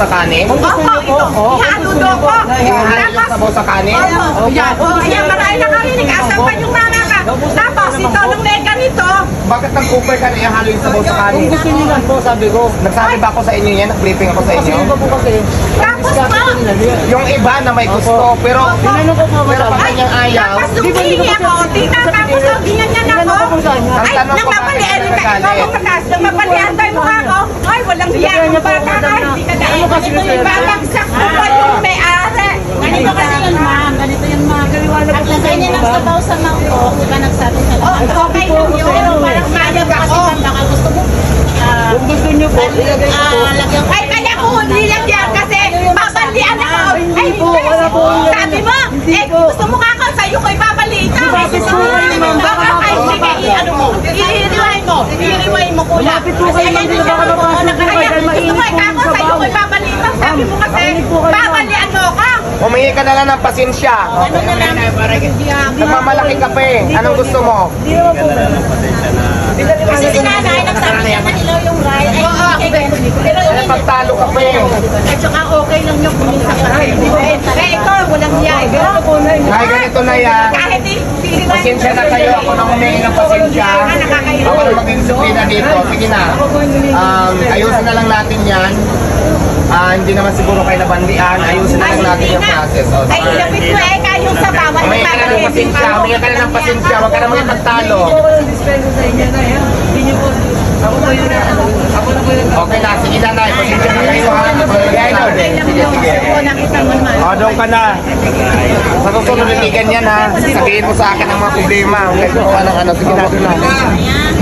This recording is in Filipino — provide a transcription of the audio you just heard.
sa kanin? Opo, ito. Ihaludo ko. Ihahalin yung sabaw sa kanin? Yan. Yan, marami nakarinig. Asan pa yung mama ka? Tapos, ito, nung may ganito. Bakit nag-cooper ka na ihahalin yung sabaw sa kanin? Kung gusto niyo lang po, sabi ko. Nagsabi ba ako sa inyo yan? Nag-briefing ako sa Kasi inyo? iba po kasi. Tapos po. Yung iba na may gusto, pero Tinanong ko po, pero madam. pag kanyang ayaw, Tapos nung hihingi ako, tinatapos ako, ginanyan ako. Ay, nang mapalian ka, ikaw ang mataas, nang mapalian tayo mukha ko. Ay, walang hiya ang bata ka, hindi ka dahil. Ganito yung babagsak ko pa yung may-ari. Ganito kasi yun, ma'am. Ganito yun, ma'am. At lagay niya ng sabaw sa mangkok, di ba nagsabi sa Okay lang yun, pero parang mayag ako. baka gusto mo, Kung gusto niyo po, ilagay ko po. lagyan ko. Ay, kaya ko nilagyan kasi babalian ako. Ay, wala po. sabi mo, gusto mo nga ako, sa'yo ko ibabali ito. Bakit po kayo, ma'am? Baka, ay, sige, ano mo, i-rewind mo kuya. Malapit po kayo, ma'am. Baka napasok po kayo dahil Gusto mo mainit po ikaw, yung sa'yo ko sabaw. ibabali ito. Sabi mo kasi, Mainit po kayo, ma'am. babalian mo ako. humingi ka na lang ng pasensya. Ano na lang, Nagmamalaki ka pa eh. Anong gusto mo? Hindi naman po. kasi si nanay, nagsabi siya na ilaw yung rice. Ay, pero Eh, pagtalo ka pa eh. at saka okay lang yung kumita ka. Eh, ito, walang hiya. Ay, ganito na yan. Kahit i-rewind. Pasensya na kayo. Ako na humingi ng pasensya. Ako na mag-disiplina dito. Sige na. Ayusin na lang natin yan. Hindi naman siguro kayo nabandian. Ayusin na lang natin yung process. O, Ay, ilapit mo eh, kayong sa bawat humingi ka na ng pasensya. Humingi ka na ng pasensya. Huwag ka na mga pagtalo. Hindi po walang dispensa sa inyo na yan. Hindi niyo po. Ako po yun na. Ako na po yun. Okay na. Sige na, Nay. Pasensya na kayo. Ha? Sige, sige. O, doon ka na. Sa susunod, hindi ganyan ha. Sabihin mo sa akin ang mga problema. Huwag ka ng ano. Sige na, doon na. Ayan.